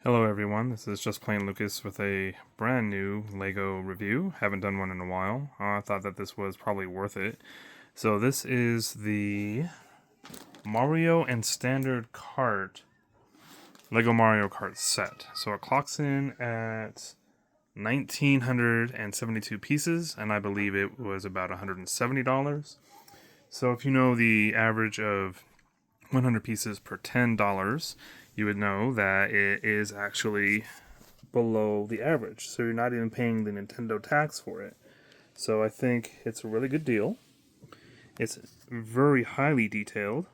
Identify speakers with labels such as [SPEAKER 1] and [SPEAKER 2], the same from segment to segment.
[SPEAKER 1] Hello everyone, this is Just Plain Lucas with a brand new LEGO review. Haven't done one in a while. I thought that this was probably worth it. So this is the Mario and Standard Kart LEGO Mario Kart set. So it clocks in at 1,972 pieces, and I believe it was about $170. So if you know the average of 100 pieces per $10, you would know that it is actually below the average. So you're not even paying the Nintendo tax for it. So I think it's a really good deal. It's very highly detailed.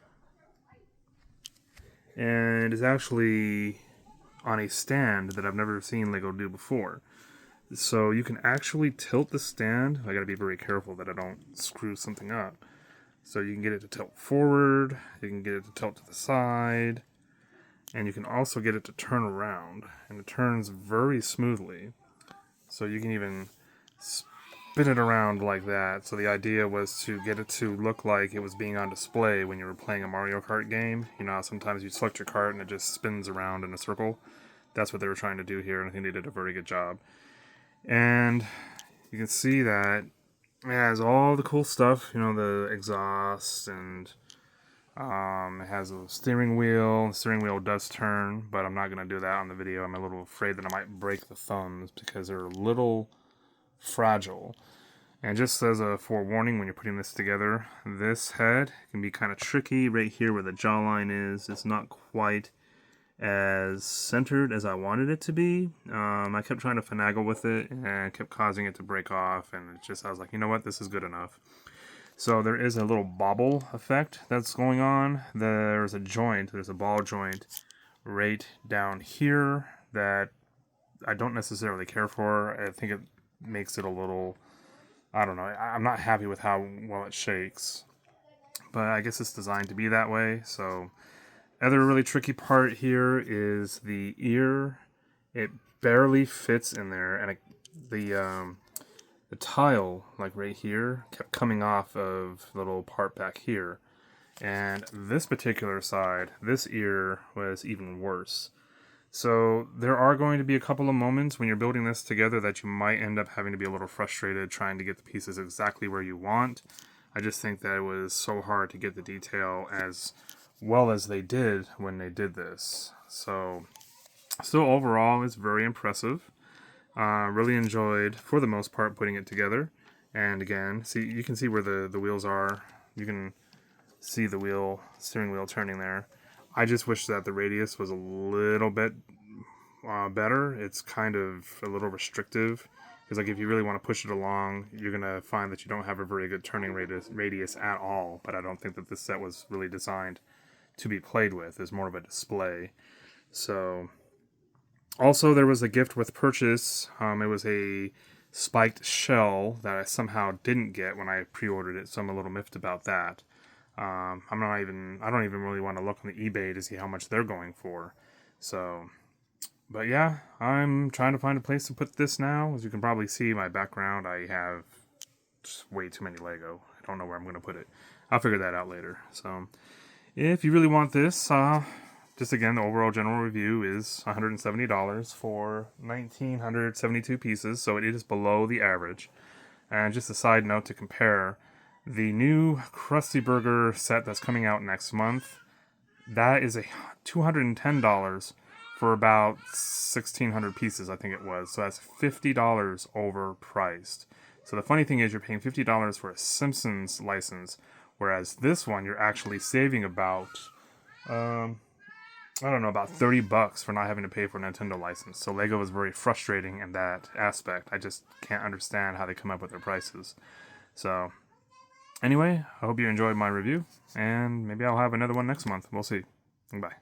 [SPEAKER 1] And it's actually on a stand that I've never seen LEGO do before. So you can actually tilt the stand. I gotta be very careful that I don't screw something up. So you can get it to tilt forward, you can get it to tilt to the side, and you can also get it to turn around, and it turns very smoothly. So you can even spin it around like that. So the idea was to get it to look like it was being on display when you were playing a Mario Kart game. You know how sometimes you select your cart and it just spins around in a circle? That's what they were trying to do here, and I think they did a very good job. And you can see that it has all the cool stuff, you know, the exhaust, and it has a steering wheel. The steering wheel does turn, but I'm not going to do that on the video. I'm a little afraid that I might break the thumbs because they're a little fragile. And just as a forewarning, when you're putting this together, this head can be kind of tricky. Right here where the jawline is, it's not quite as centered as I wanted it to be. I kept trying to finagle with it and kept causing it to break off, and I was like, you know what, this is good enough. So there is a little bobble effect that's going on. There's a ball joint right down here that I don't necessarily care for. I think it makes it a little, I don't know, I'm not happy with how well it shakes. But I guess it's designed to be that way, so other really tricky part here is the ear. It barely fits in there, and the tile, like right here, kept coming off of the little part back here. And this particular side, this ear, was even worse. So there are going to be a couple of moments when you're building this together that you might end up having to be a little frustrated trying to get the pieces exactly where you want. I just think that it was so hard to get the detail as well as they did when they did this. So still overall, it's very impressive. Really enjoyed, for the most part, putting it together. And again, see, you can see where the wheels are. You can see the steering wheel turning there. I just wish that the radius was a little bit better. It's kind of a little restrictive. Because like if you really want to push it along, you're going to find that you don't have a very good turning radius at all. But I don't think that this set was really designed to be played with. Is more of a display. So also there was a gift with purchase. It was a spiked shell that I somehow didn't get when I pre-ordered it, so I'm a little miffed about that. I don't even really want to look on the eBay to see how much they're going for. So, but yeah, I'm trying to find a place to put this now. As you can probably see my background, I have just way too many Lego. I don't know where I'm going to put it. I'll figure that out later. So if you really want this, just again, the overall general review is $170 for 1,972 pieces, so it is below the average. And just a side note to compare, the new Krusty Burger set that's coming out next month, that is a $210 for about 1,600 pieces, I think it was. So that's $50 overpriced. So the funny thing is you're paying $50 for a Simpsons license, whereas this one you're actually saving about, I don't know, about $30 for not having to pay for a Nintendo license. So LEGO was very frustrating in that aspect. I just can't understand how they come up with their prices. So anyway, I hope you enjoyed my review, and maybe I'll have another one next month. We'll see. Bye.